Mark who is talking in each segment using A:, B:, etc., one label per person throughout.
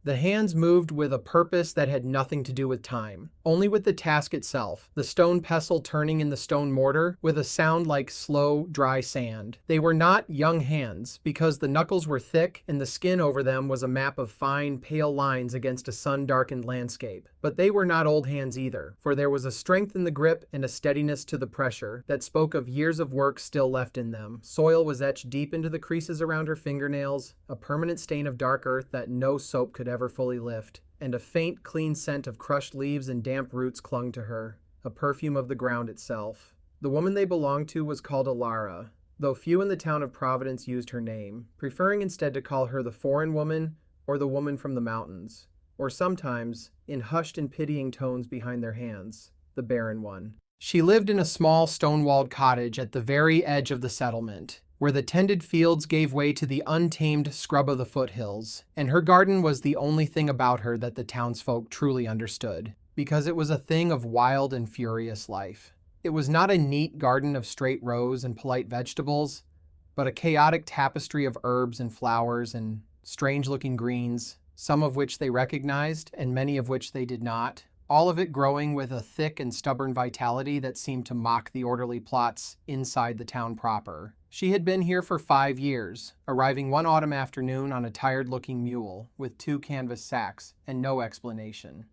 A: The hands moved with a purpose that had nothing to do with time, only with the task itself, the stone pestle turning in the stone mortar with a sound like slow, dry sand. They were not young hands, because the knuckles were thick and the skin over them was a map of fine, pale lines against a sun-darkened landscape. But they were not old hands either, for there was a strength in the grip and a steadiness to the pressure that spoke of years of work still left in them. Soil was etched deep into the creases around her fingernails, a permanent stain of dark earth that no soap could ever fully lift, and a faint, clean scent of crushed leaves and damp roots clung to her, a perfume of the ground itself. The woman they belonged to was called Elara, though few in the town of Providence used her name, preferring instead to call her the foreign woman or the woman from the mountains, or sometimes, in hushed and pitying tones behind their hands, the barren one. She lived in a small stone-walled cottage at the very edge of the settlement, where the tended fields gave way to the untamed scrub of the foothills, and her garden was the only thing about her that the townsfolk truly understood, because it was a thing of wild and furious life. It was not a neat garden of straight rows and polite vegetables, but a chaotic tapestry of herbs and flowers and strange-looking greens, some of which they recognized and many of which they did not, all of it growing with a thick and stubborn vitality that seemed to mock the orderly plots inside the town proper. She had been here for 5 years, arriving one autumn afternoon on a tired-looking mule with 2 canvas sacks and no explanation.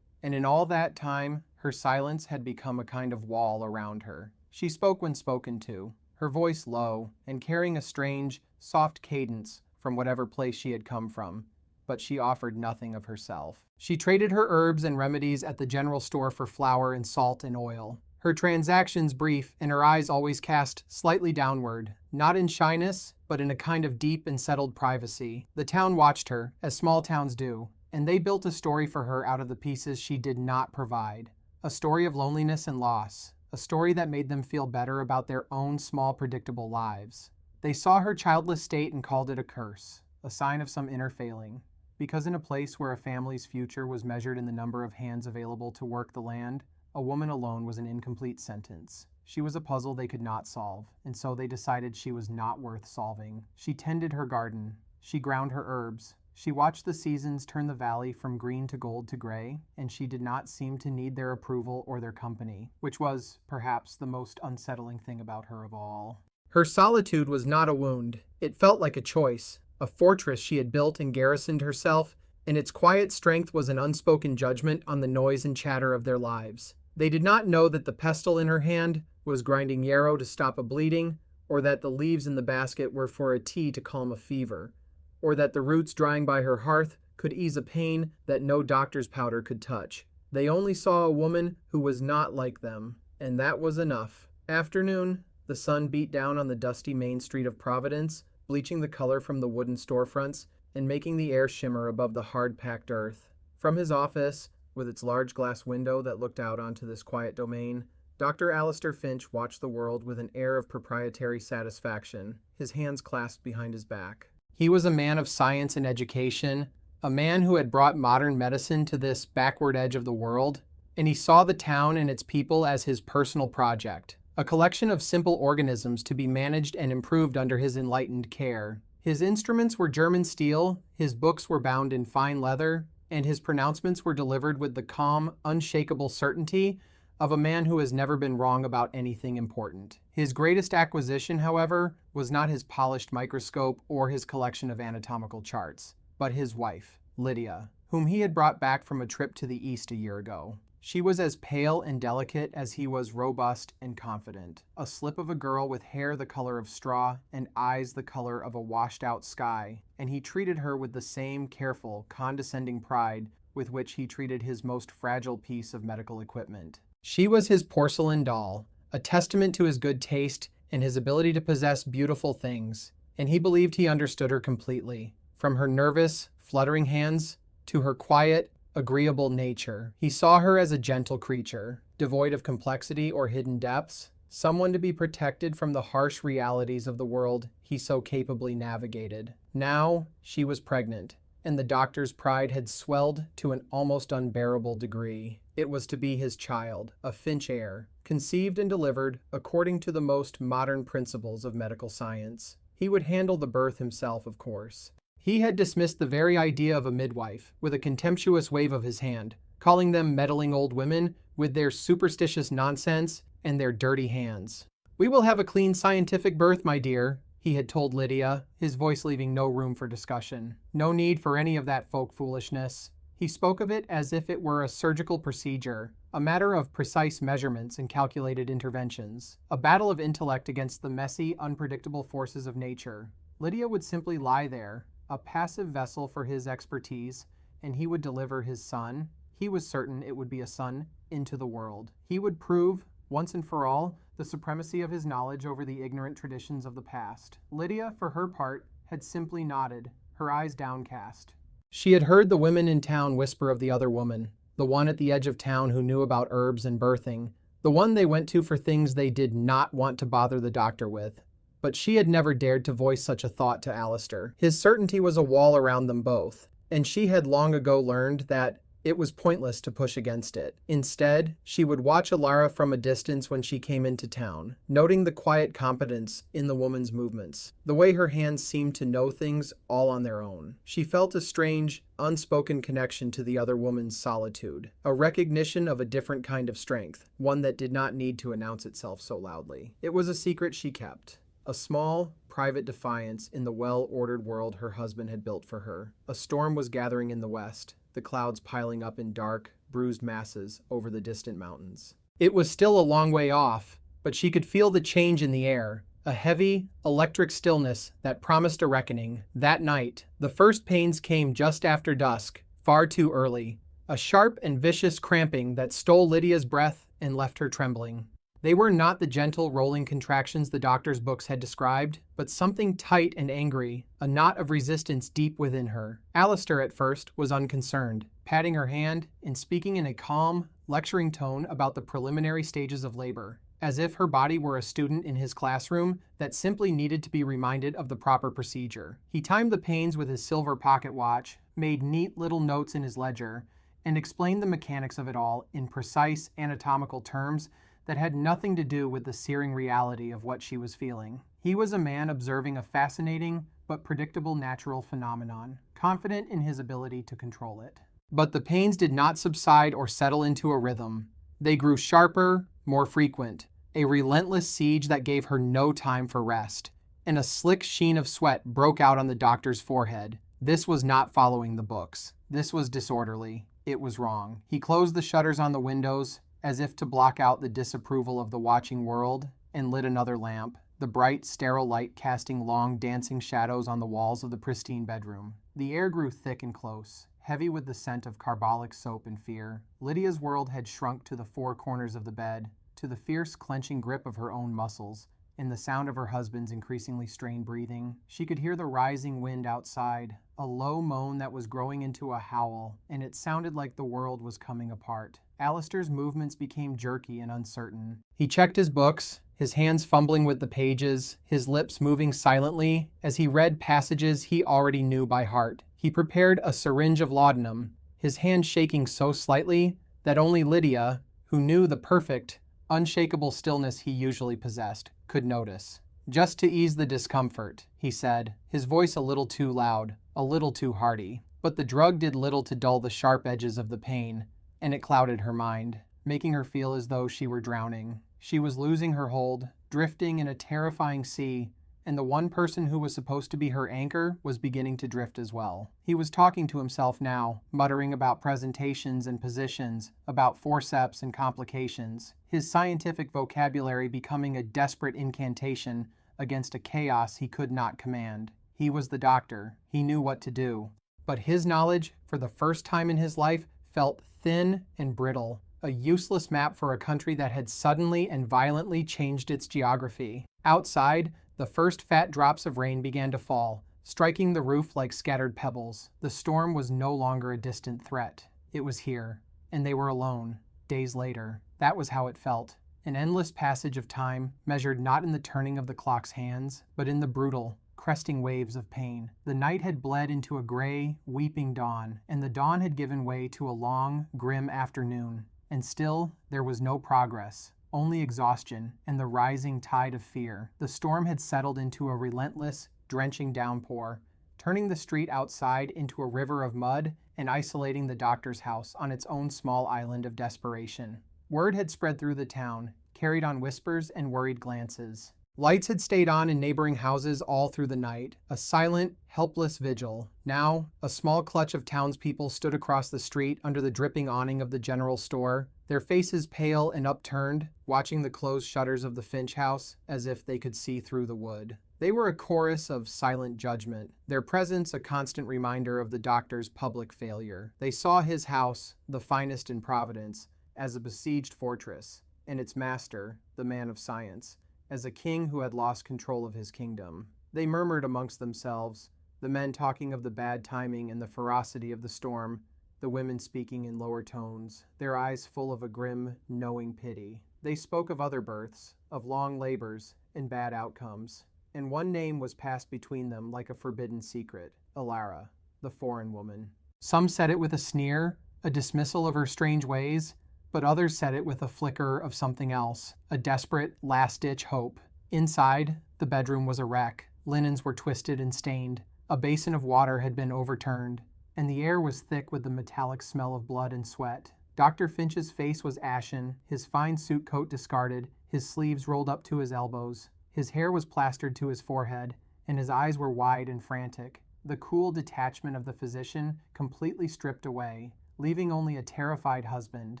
A: And in all that time, her silence had become a kind of wall around her. She spoke when spoken to, her voice low and carrying a strange, soft cadence from whatever place she had come from, but she offered nothing of herself. She traded her herbs and remedies at the general store for flour and salt and oil. Her transactions brief, and her eyes always cast slightly downward, not in shyness, but in a kind of deep and settled privacy. The town watched her, as small towns do, and they built a story for her out of the pieces she did not provide. A story of loneliness and loss, a story that made them feel better about their own small, predictable lives. They saw her childless state and called it a curse, a sign of some inner failing. Because in a place where a family's future was measured in the number of hands available to work the land, a woman alone was an incomplete sentence. She was a puzzle they could not solve, and so they decided she was not worth solving. She tended her garden. She ground her herbs. She watched the seasons turn the valley from green to gold to gray, and she did not seem to need their approval or their company, which was, perhaps, the most unsettling thing about her of all. Her solitude was not a wound. It felt like a choice, a fortress she had built and garrisoned herself, and its quiet strength was an unspoken judgment on the noise and chatter of their lives. They did not know that the pestle in her hand was grinding yarrow to stop a bleeding, or that the leaves in the basket were for a tea to calm a fever, or that the roots drying by her hearth could ease a pain that no doctor's powder could touch. They only saw a woman who was not like them, and that was enough. Afternoon, the sun beat down on the dusty main street of Providence, bleaching the color from the wooden storefronts and making the air shimmer above the hard-packed earth. From his office, with its large glass window that looked out onto this quiet domain, Dr. Alistair Finch watched the world with an air of proprietary satisfaction, his hands clasped behind his back. He was a man of science and education, a man who had brought modern medicine to this backward edge of the world, and he saw the town and its people as his personal project, a collection of simple organisms to be managed and improved under his enlightened care. His instruments were German steel, his books were bound in fine leather, and his pronouncements were delivered with the calm, unshakable certainty of a man who has never been wrong about anything important. His greatest acquisition, however, was not his polished microscope or his collection of anatomical charts, but his wife, Lydia, whom he had brought back from a trip to the East a year ago. She was as pale and delicate as he was robust and confident, a slip of a girl with hair the color of straw and eyes the color of a washed-out sky, and he treated her with the same careful, condescending pride with which he treated his most fragile piece of medical equipment. She was his porcelain doll, a testament to his good taste and his ability to possess beautiful things, and he believed he understood her completely, from her nervous, fluttering hands to her quiet, agreeable nature. He saw her as a gentle creature, devoid of complexity or hidden depths, someone to be protected from the harsh realities of the world he so capably navigated. Now, she was pregnant, and the doctor's pride had swelled to an almost unbearable degree. It was to be his child, a Finch heir, conceived and delivered according to the most modern principles of medical science. He would handle the birth himself, of course. He had dismissed the very idea of a midwife with a contemptuous wave of his hand, calling them meddling old women with their superstitious nonsense and their dirty hands. "We will have a clean scientific birth, my dear," he had told Lydia, his voice leaving no room for discussion. "No need for any of that folk foolishness." He spoke of it as if it were a surgical procedure, a matter of precise measurements and calculated interventions, a battle of intellect against the messy, unpredictable forces of nature. Lydia would simply lie there, a passive vessel for his expertise, and he would deliver his son. He was certain it would be a son into the world. He would prove, once and for all, the supremacy of his knowledge over the ignorant traditions of the past. Lydia, for her part, had simply nodded, her eyes downcast. She had heard the women in town whisper of the other woman, the one at the edge of town who knew about herbs and birthing, the one they went to for things they did not want to bother the doctor with. But she had never dared to voice such a thought to Alistair. His certainty was a wall around them both, and she had long ago learned that it was pointless to push against it. Instead, she would watch Elara from a distance when she came into town, noting the quiet competence in the woman's movements, the way her hands seemed to know things all on their own. She felt a strange, unspoken connection to the other woman's solitude, a recognition of a different kind of strength, one that did not need to announce itself so loudly. It was a secret she kept. A small, private defiance in the well-ordered world her husband had built for her. A storm was gathering in the west, the clouds piling up in dark, bruised masses over the distant mountains. It was still a long way off, but she could feel the change in the air, a heavy, electric stillness that promised a reckoning. That night, the first pains came just after dusk, far too early, a sharp and vicious cramping that stole Lydia's breath and left her trembling. They were not the gentle, rolling contractions the doctor's books had described, but something tight and angry, a knot of resistance deep within her. Alistair, at first, was unconcerned, patting her hand and speaking in a calm, lecturing tone about the preliminary stages of labor, as if her body were a student in his classroom that simply needed to be reminded of the proper procedure. He timed the pains with his silver pocket watch, made neat little notes in his ledger, and explained the mechanics of it all in precise anatomical terms that had nothing to do with the searing reality of what she was feeling. He was a man observing a fascinating but predictable natural phenomenon, confident in his ability to control it. But the pains did not subside or settle into a rhythm. They grew sharper, more frequent, a relentless siege that gave her no time for rest, and a slick sheen of sweat broke out on the doctor's forehead. This was not following the books. This was disorderly. It was wrong. He closed the shutters on the windows, as if to block out the disapproval of the watching world, and lit another lamp, the bright, sterile light casting long, dancing shadows on the walls of the pristine bedroom. The air grew thick and close, heavy with the scent of carbolic soap and fear. Lydia's world had shrunk to the four corners of the bed, to the fierce, clenching grip of her own muscles, and the sound of her husband's increasingly strained breathing. She could hear the rising wind outside, a low moan that was growing into a howl, and it sounded like the world was coming apart. Alistair's movements became jerky and uncertain. He checked his books, his hands fumbling with the pages, his lips moving silently as he read passages he already knew by heart. He prepared a syringe of laudanum, his hand shaking so slightly that only Lydia, who knew the perfect, unshakable stillness he usually possessed, could notice. "Just to ease the discomfort," he said, his voice a little too loud, a little too hearty. But the drug did little to dull the sharp edges of the pain, and it clouded her mind, making her feel as though she were drowning. She was losing her hold, drifting in a terrifying sea, and the one person who was supposed to be her anchor was beginning to drift as well. He was talking to himself now, muttering about presentations and positions, about forceps and complications, his scientific vocabulary becoming a desperate incantation against a chaos he could not command. He was the doctor. He knew what to do. But his knowledge, for the first time in his life, felt thin and brittle, a useless map for a country that had suddenly and violently changed its geography. Outside, the first fat drops of rain began to fall, striking the roof like scattered pebbles. The storm was no longer a distant threat. It was here, and they were alone, days later. That was how it felt. An endless passage of time, measured not in the turning of the clock's hands, but in the brutal, cresting waves of pain. The night had bled into a gray, weeping dawn, and the dawn had given way to a long, grim afternoon. And still, there was no progress, only exhaustion and the rising tide of fear. The storm had settled into a relentless, drenching downpour, turning the street outside into a river of mud and isolating the doctor's house on its own small island of desperation. Word had spread through the town, carried on whispers and worried glances. Lights had stayed on in neighboring houses all through the night, a silent, helpless vigil. Now, a small clutch of townspeople stood across the street under the dripping awning of the general store, their faces pale and upturned, watching the closed shutters of the Finch house as if they could see through the wood. They were a chorus of silent judgment, their presence a constant reminder of the doctor's public failure. They saw his house, the finest in Providence, as a besieged fortress, and its master, the man of science, as a king who had lost control of his kingdom. They murmured amongst themselves, the men talking of the bad timing and the ferocity of the storm, the women speaking in lower tones, their eyes full of a grim, knowing pity. They spoke of other births, of long labors, and bad outcomes, and one name was passed between them like a forbidden secret, Elara, the foreign woman. Some said it with a sneer, a dismissal of her strange ways, but others said it with a flicker of something else, a desperate, last-ditch hope. Inside, the bedroom was a wreck. Linens were twisted and stained. A basin of water had been overturned, and the air was thick with the metallic smell of blood and sweat. Dr. Finch's face was ashen, his fine suit coat discarded, his sleeves rolled up to his elbows. His hair was plastered to his forehead, and his eyes were wide and frantic. The cool detachment of the physician completely stripped away, leaving only a terrified husband.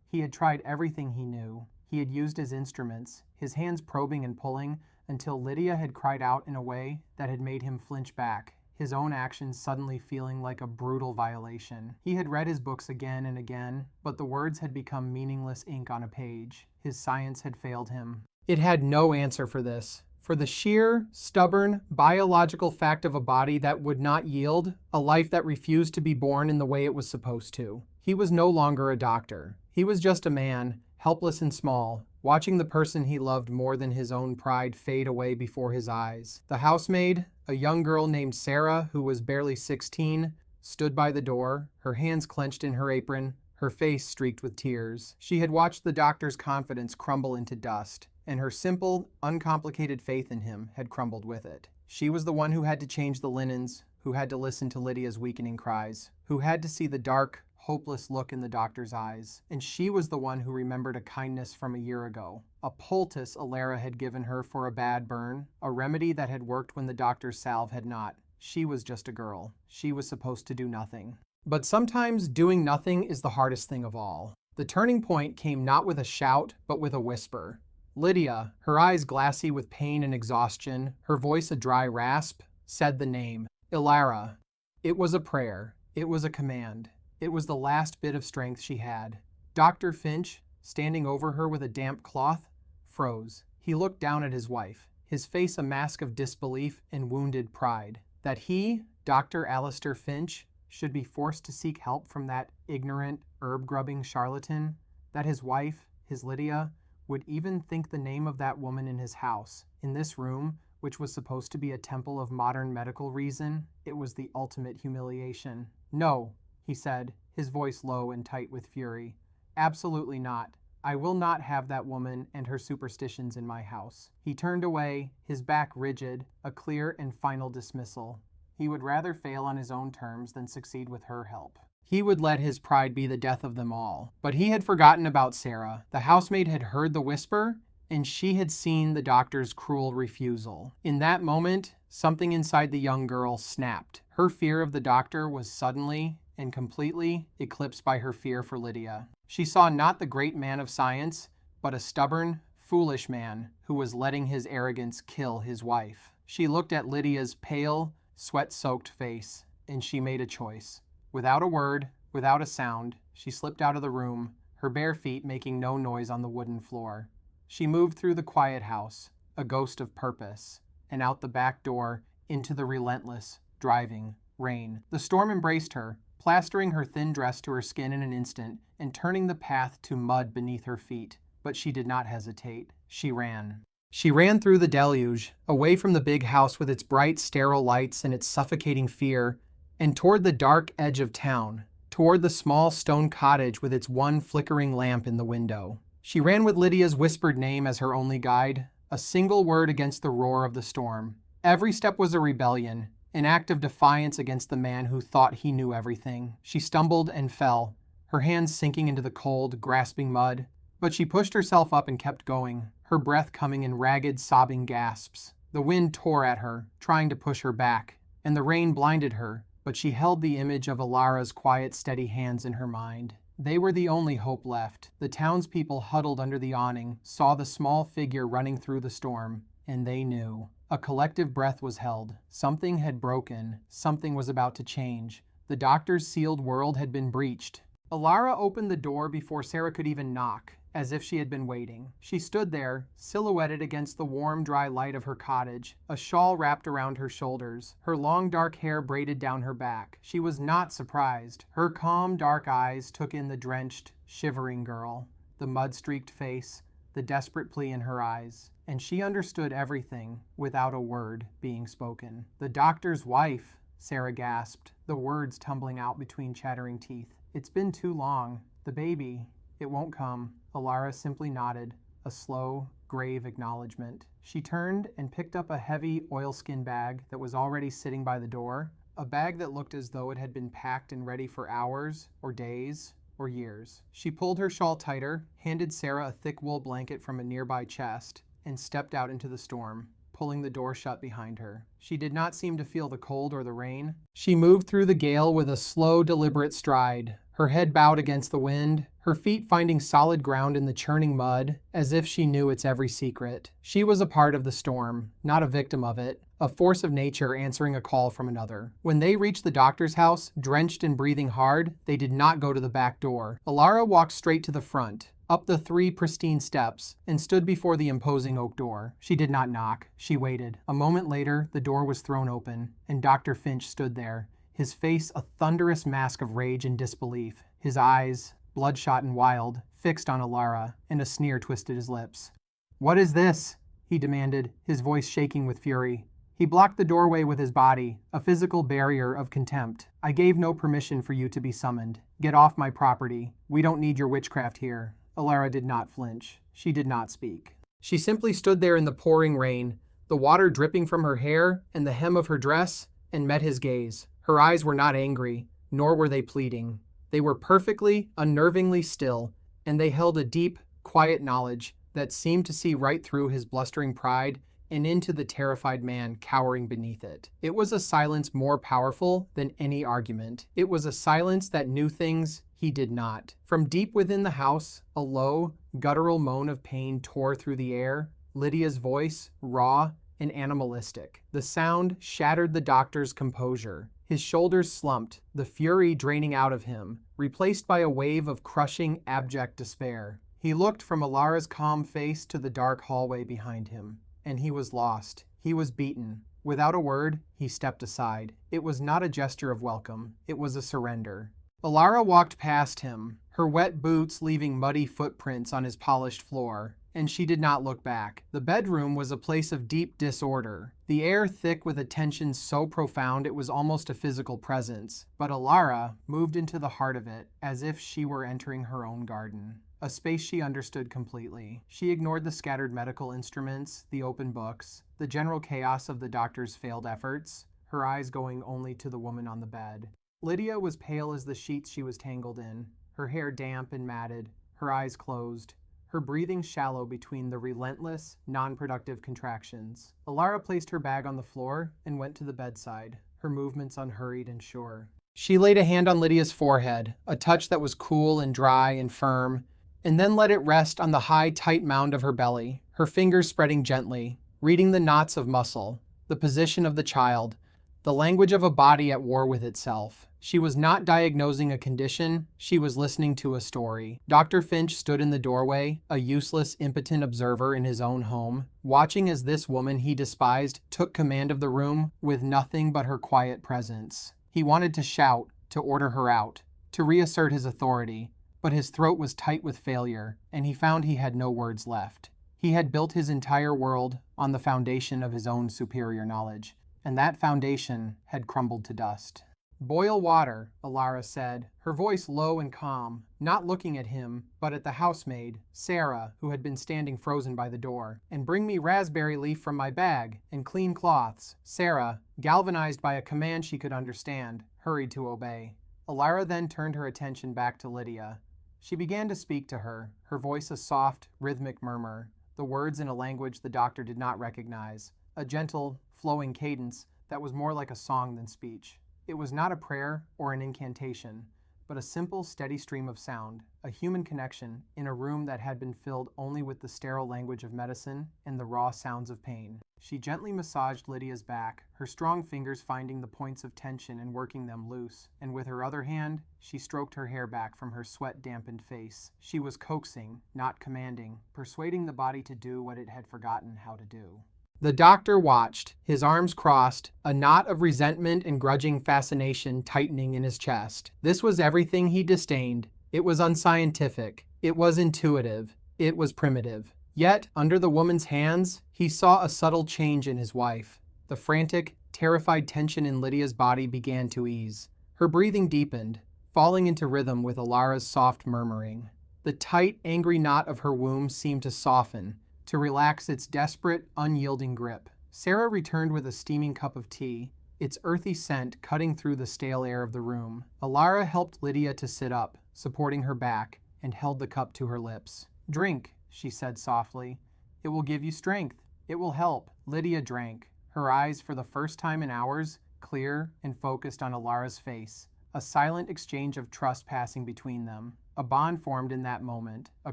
A: He had tried everything he knew. He had used his instruments, his hands probing and pulling, until Lydia had cried out in a way that had made him flinch back, his own actions suddenly feeling like a brutal violation. He had read his books again and again, but the words had become meaningless ink on a page. His science had failed him. It had no answer for this. For the sheer, stubborn, biological fact of a body that would not yield, a life that refused to be born in the way it was supposed to. He was no longer a doctor. He was just a man, helpless and small, watching the person he loved more than his own pride fade away before his eyes. The housemaid, a young girl named Sarah, who was barely 16, stood by the door, her hands clenched in her apron, her face streaked with tears. She had watched the doctor's confidence crumble into dust, and her simple, uncomplicated faith in him had crumbled with it. She was the one who had to change the linens, who had to listen to Lydia's weakening cries, who had to see the dark, hopeless look in the doctor's eyes. And she was the one who remembered a kindness from a year ago, a poultice Elara had given her for a bad burn, a remedy that had worked when the doctor's salve had not. She was just a girl. She was supposed to do nothing. But sometimes doing nothing is the hardest thing of all. The turning point came not with a shout, but with a whisper. Lydia, her eyes glassy with pain and exhaustion, her voice a dry rasp, said the name, Elara. It was a prayer. It was a command. It was the last bit of strength she had. Dr. Finch, standing over her with a damp cloth, froze. He looked down at his wife, his face a mask of disbelief and wounded pride. That he, Dr. Alistair Finch, should be forced to seek help from that ignorant, herb-grubbing charlatan, that his wife, his Lydia, would even think the name of that woman in his house, in this room, which was supposed to be a temple of modern medical reason. It was the ultimate humiliation. No, he said, his voice low and tight with fury. Absolutely not. I will not have that woman and her superstitions in my house. He turned away, his back rigid, a clear and final dismissal. He would rather fail on his own terms than succeed with her help. He would let his pride be the death of them all. But he had forgotten about Sarah. The housemaid had heard the whisper, and she had seen the doctor's cruel refusal. In that moment, something inside the young girl snapped. Her fear of the doctor was suddenly and completely eclipsed by her fear for Lydia. She saw not the great man of science, but a stubborn, foolish man who was letting his arrogance kill his wife. She looked at Lydia's pale, sweat-soaked face, and she made a choice. Without a word, without a sound, she slipped out of the room, her bare feet making no noise on the wooden floor. She moved through the quiet house, a ghost of purpose, and out the back door into the relentless, driving rain. The storm embraced her, plastering her thin dress to her skin in an instant and turning the path to mud beneath her feet. But she did not hesitate. She ran. She ran through the deluge, away from the big house with its bright, sterile lights and its suffocating fear, and toward the dark edge of town, toward the small stone cottage with its one flickering lamp in the window. She ran with Lydia's whispered name as her only guide, a single word against the roar of the storm. Every step was a rebellion, an act of defiance against the man who thought he knew everything. She stumbled and fell, her hands sinking into the cold, grasping mud. But she pushed herself up and kept going, her breath coming in ragged, sobbing gasps. The wind tore at her, trying to push her back, and the rain blinded her, but she held the image of Elara's quiet, steady hands in her mind. They were the only hope left. The townspeople huddled under the awning, saw the small figure running through the storm, and they knew. A collective breath was held. Something had broken. Something was about to change. The doctor's sealed world had been breached. Elara opened the door before Sarah could even knock, as if she had been waiting. She stood there, silhouetted against the warm, dry light of her cottage, a shawl wrapped around her shoulders, her long dark hair braided down her back. She was not surprised. Her calm, dark eyes took in the drenched, shivering girl, the mud-streaked face, the desperate plea in her eyes, and she understood everything without a word being spoken. "The doctor's wife," Sarah gasped, the words tumbling out between chattering teeth. "It's been too long. The baby, it won't come." Elara simply nodded, a slow, grave acknowledgement. She turned and picked up a heavy oilskin bag that was already sitting by the door, a bag that looked as though it had been packed and ready for hours, or days, or years. She pulled her shawl tighter, handed Sarah a thick wool blanket from a nearby chest, and stepped out into the storm, pulling the door shut behind her. She did not seem to feel the cold or the rain. She moved through the gale with a slow, deliberate stride, her head bowed against the wind, her feet finding solid ground in the churning mud, as if she knew its every secret. She was a part of the storm, not a victim of it, a force of nature answering a call from another. When they reached the doctor's house, drenched and breathing hard, they did not go to the back door. Elara walked straight to the front, up the 3 pristine steps, and stood before the imposing oak door. She did not knock. She waited. A moment later, the door was thrown open, and Dr. Finch stood there, his face a thunderous mask of rage and disbelief, his eyes, bloodshot and wild, fixed on Elara, and a sneer twisted his lips. "What is this?" he demanded, his voice shaking with fury. He blocked the doorway with his body, a physical barrier of contempt. "I gave no permission for you to be summoned. Get off my property. We don't need your witchcraft here." Elara did not flinch. She did not speak. She simply stood there in the pouring rain, the water dripping from her hair and the hem of her dress, and met his gaze. Her eyes were not angry, nor were they pleading. They were perfectly, unnervingly still, and they held a deep, quiet knowledge that seemed to see right through his blustering pride and into the terrified man cowering beneath it. It was a silence more powerful than any argument. It was a silence that knew things he did not. From deep within the house, a low, guttural moan of pain tore through the air, Lydia's voice, raw and animalistic. The sound shattered the doctor's composure. His shoulders slumped, the fury draining out of him, replaced by a wave of crushing, abject despair. He looked from Elara's calm face to the dark hallway behind him, and he was lost. He was beaten. Without a word, he stepped aside. It was not a gesture of welcome. It was a surrender. Elara walked past him, her wet boots leaving muddy footprints on his polished floor, and she did not look back. The bedroom was a place of deep disorder, the air thick with a tension so profound it was almost a physical presence. But Elara moved into the heart of it, as if she were entering her own garden, a space she understood completely. She ignored the scattered medical instruments, the open books, the general chaos of the doctor's failed efforts, her eyes going only to the woman on the bed. Lydia was pale as the sheets she was tangled in, her hair damp and matted, her eyes closed, her breathing shallow between the relentless, non-productive contractions. Elara placed her bag on the floor and went to the bedside, her movements unhurried and sure. She laid a hand on Lydia's forehead, a touch that was cool and dry and firm, and then let it rest on the high, tight mound of her belly, her fingers spreading gently, reading the knots of muscle, the position of the child, the language of a body at war with itself. She was not diagnosing a condition, she was listening to a story. Dr. Finch stood in the doorway, a useless, impotent observer in his own home, watching as this woman he despised took command of the room with nothing but her quiet presence. He wanted to shout, to order her out, to reassert his authority, but his throat was tight with failure, and he found he had no words left. He had built his entire world on the foundation of his own superior knowledge, and that foundation had crumbled to dust. Boil water, Elara said, her voice low and calm, not looking at him, but at the housemaid, Sarah, who had been standing frozen by the door. And bring me raspberry leaf from my bag, and clean cloths. Sarah, galvanized by a command she could understand, hurried to obey. Elara then turned her attention back to Lydia. She began to speak to her, her voice a soft, rhythmic murmur, the words in a language the doctor did not recognize, a gentle, flowing cadence that was more like a song than speech. It was not a prayer or an incantation, but a simple, steady stream of sound, a human connection in a room that had been filled only with the sterile language of medicine and the raw sounds of pain. She gently massaged Lydia's back, her strong fingers finding the points of tension and working them loose, and with her other hand, she stroked her hair back from her sweat-dampened face. She was coaxing, not commanding, persuading the body to do what it had forgotten how to do. The doctor watched, his arms crossed, a knot of resentment and grudging fascination tightening in his chest. This was everything he disdained. It was unscientific. It was intuitive. It was primitive. Yet, under the woman's hands, he saw a subtle change in his wife. The frantic, terrified tension in Lydia's body began to ease. Her breathing deepened, falling into rhythm with Elara's soft murmuring. The tight, angry knot of her womb seemed to soften, to relax its desperate, unyielding grip. Sarah returned with a steaming cup of tea, its earthy scent cutting through the stale air of the room. Elara helped Lydia to sit up, supporting her back, and held the cup to her lips. "Drink," she said softly. "It will give you strength. It will help." Lydia drank, her eyes for the first time in hours, clear and focused on Elara's face, a silent exchange of trust passing between them. A bond formed in that moment, a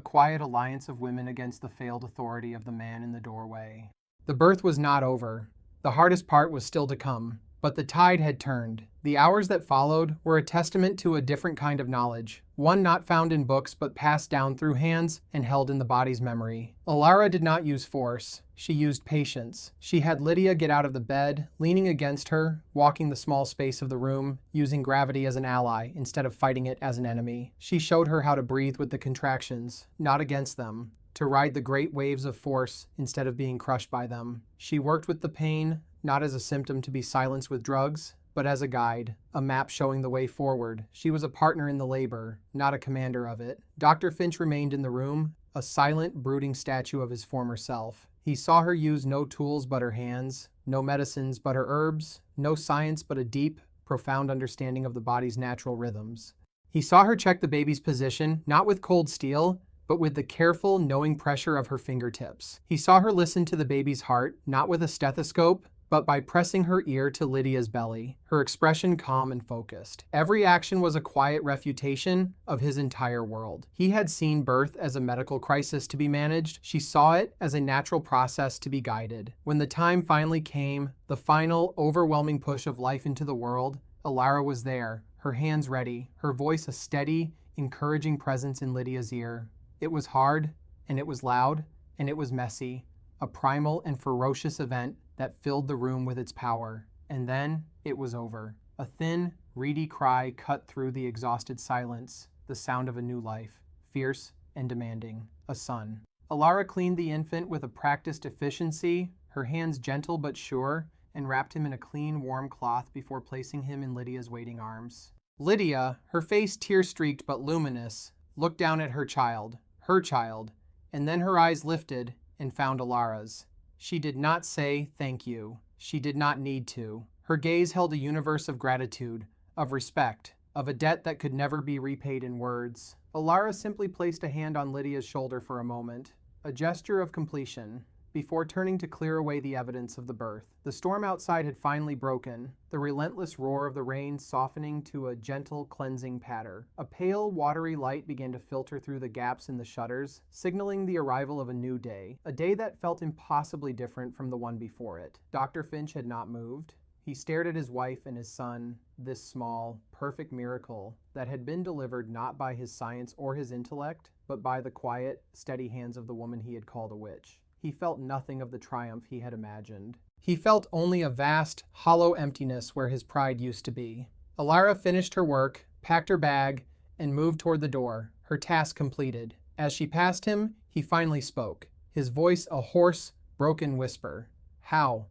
A: quiet alliance of women against the failed authority of the man in the doorway. The birth was not over. The hardest part was still to come. But the tide had turned. The hours that followed were a testament to a different kind of knowledge, one not found in books but passed down through hands and held in the body's memory. Elara did not use force. She used patience. She had Lydia get out of the bed, leaning against her, walking the small space of the room, using gravity as an ally instead of fighting it as an enemy. She showed her how to breathe with the contractions, not against them, to ride the great waves of force instead of being crushed by them. She worked with the pain, not as a symptom to be silenced with drugs, but as a guide, a map showing the way forward. She was a partner in the labor, not a commander of it. Dr. Finch remained in the room, a silent, brooding statue of his former self. He saw her use no tools but her hands, no medicines but her herbs, no science but a deep, profound understanding of the body's natural rhythms. He saw her check the baby's position, not with cold steel, but with the careful, knowing pressure of her fingertips. He saw her listen to the baby's heart, not with a stethoscope, but by pressing her ear to Lydia's belly, her expression calm and focused. Every action was a quiet refutation of his entire world. He had seen birth as a medical crisis to be managed. She saw it as a natural process to be guided. When the time finally came, the final, overwhelming push of life into the world, Elara was there, her hands ready, her voice a steady, encouraging presence in Lydia's ear. It was hard, and it was loud, and it was messy, a primal and ferocious event that filled the room with its power. And then it was over. A thin, reedy cry cut through the exhausted silence, the sound of a new life, fierce and demanding, a son. Elara cleaned the infant with a practiced efficiency, her hands gentle but sure, and wrapped him in a clean, warm cloth before placing him in Lydia's waiting arms. Lydia, her face tear-streaked but luminous, looked down at her child, and then her eyes lifted and found Elara's. She did not say thank you. She did not need to. Her gaze held a universe of gratitude, of respect, of a debt that could never be repaid in words. Elara simply placed a hand on Lydia's shoulder for a moment, a gesture of completion, before turning to clear away the evidence of the birth. The storm outside had finally broken, the relentless roar of the rain softening to a gentle, cleansing patter. A pale, watery light began to filter through the gaps in the shutters, signaling the arrival of a new day, a day that felt impossibly different from the one before it. Dr. Finch had not moved. He stared at his wife and his son, this small, perfect miracle that had been delivered not by his science or his intellect, but by the quiet, steady hands of the woman he had called a witch. He felt nothing of the triumph he had imagined. He felt only a vast, hollow emptiness where his pride used to be. Elara finished her work, packed her bag, and moved toward the door, her task completed. As she passed him, he finally spoke, his voice a hoarse, broken whisper. How?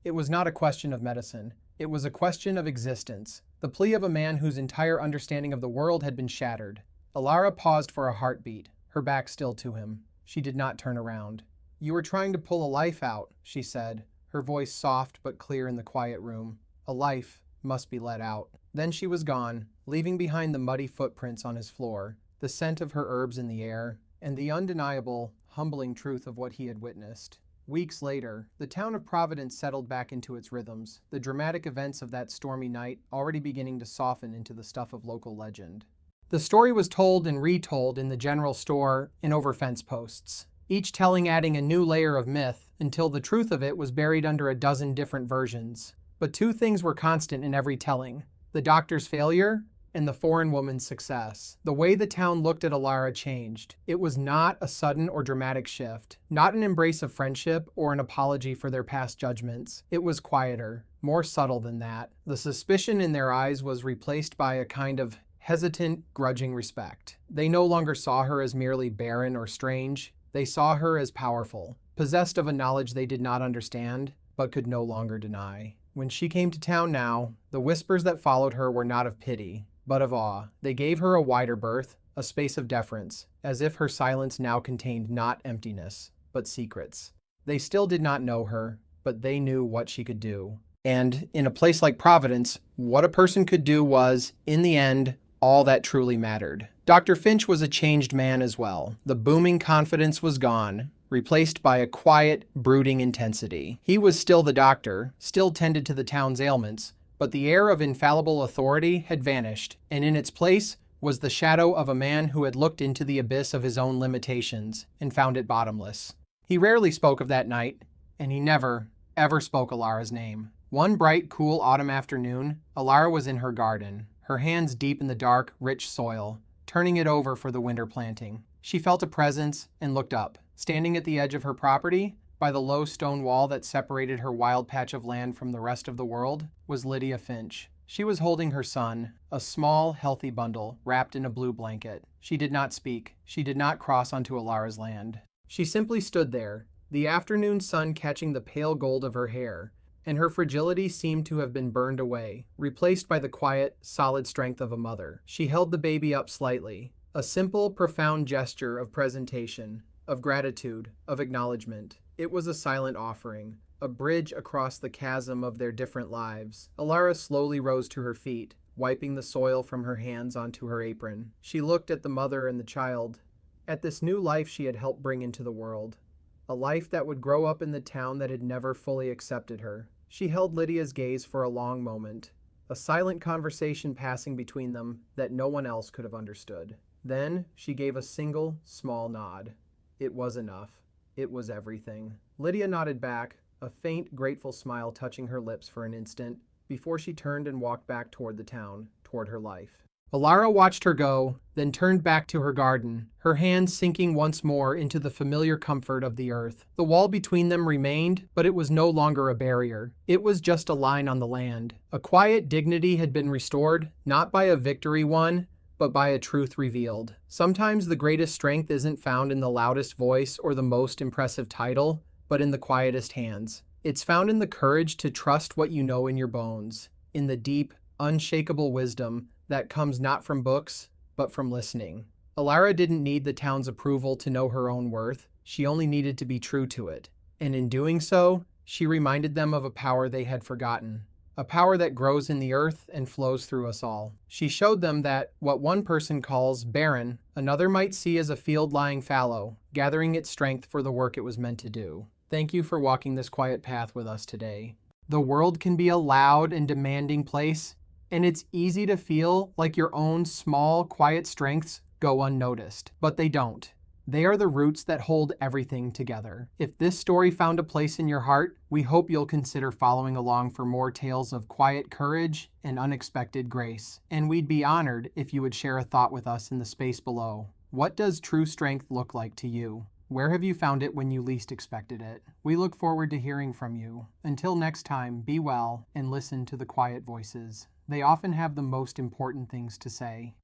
A: It was not a question of medicine. It was a question of existence, the plea of a man whose entire understanding of the world had been shattered. Elara paused for a heartbeat, her back still to him. She did not turn around. "You were trying to pull a life out," she said, her voice soft but clear in the quiet room. "A life must be let out." Then she was gone, leaving behind the muddy footprints on his floor, the scent of her herbs in the air, and the undeniable, humbling truth of what he had witnessed. Weeks later, the town of Providence settled back into its rhythms, the dramatic events of that stormy night already beginning to soften into the stuff of local legend. The story was told and retold in the general store and over fence posts, each telling adding a new layer of myth until the truth of it was buried under a dozen different versions. But two things were constant in every telling: the doctor's failure and the foreign woman's success. The way the town looked at Elara changed. It was not a sudden or dramatic shift, not an embrace of friendship or an apology for their past judgments. It was quieter, more subtle than that. The suspicion in their eyes was replaced by a kind of hesitant, grudging respect. They no longer saw her as merely barren or strange. They saw her as powerful, possessed of a knowledge they did not understand, but could no longer deny. When she came to town now, the whispers that followed her were not of pity, but of awe. They gave her a wider berth, a space of deference, as if her silence now contained not emptiness, but secrets. They still did not know her, but they knew what she could do. And in a place like Providence, what a person could do was, in the end, all that truly mattered. Dr. Finch was a changed man as well. The booming confidence was gone, replaced by a quiet, brooding intensity. He was still the doctor, still tended to the town's ailments, but the air of infallible authority had vanished, and in its place was the shadow of a man who had looked into the abyss of his own limitations and found it bottomless. He rarely spoke of that night, and he never, ever spoke Elara's name. One bright, cool autumn afternoon, Elara was in her garden, her hands deep in the dark, rich soil, turning it over for the winter planting. She felt a presence and looked up. Standing at the edge of her property, by the low stone wall that separated her wild patch of land from the rest of the world, was Lydia Finch. She was holding her son, a small, healthy bundle, wrapped in a blue blanket. She did not speak. She did not cross onto Elara's land. She simply stood there, the afternoon sun catching the pale gold of her hair, and her fragility seemed to have been burned away, replaced by the quiet, solid strength of a mother. She held the baby up slightly, a simple, profound gesture of presentation, of gratitude, of acknowledgement. It was a silent offering, a bridge across the chasm of their different lives. Elara slowly rose to her feet, wiping the soil from her hands onto her apron. She looked at the mother and the child, at this new life she had helped bring into the world, a life that would grow up in the town that had never fully accepted her. She held Lydia's gaze for a long moment, a silent conversation passing between them that no one else could have understood. Then she gave a single, small nod. It was enough. It was everything. Lydia nodded back, a faint, grateful smile touching her lips for an instant, before she turned and walked back toward the town, toward her life. Elara watched her go, then turned back to her garden, her hands sinking once more into the familiar comfort of the earth. The wall between them remained, but it was no longer a barrier. It was just a line on the land. A quiet dignity had been restored, not by a victory won, but by a truth revealed. Sometimes the greatest strength isn't found in the loudest voice or the most impressive title, but in the quietest hands. It's found in the courage to trust what you know in your bones, in the deep, unshakable wisdom that comes not from books, but from listening. Elara didn't need the town's approval to know her own worth. She only needed to be true to it. And in doing so, she reminded them of a power they had forgotten, a power that grows in the earth and flows through us all. She showed them that what one person calls barren, another might see as a field lying fallow, gathering its strength for the work it was meant to do. Thank you for walking this quiet path with us today. The world can be a loud and demanding place, and it's easy to feel like your own small, quiet strengths go unnoticed, but they don't. They are the roots that hold everything together. If this story found a place in your heart, we hope you'll consider following along for more tales of quiet courage and unexpected grace. And we'd be honored if you would share a thought with us in the space below. What does true strength look like to you? Where have you found it when you least expected it? We look forward to hearing from you. Until next time, be well and listen to the quiet voices. They often have the most important things to say.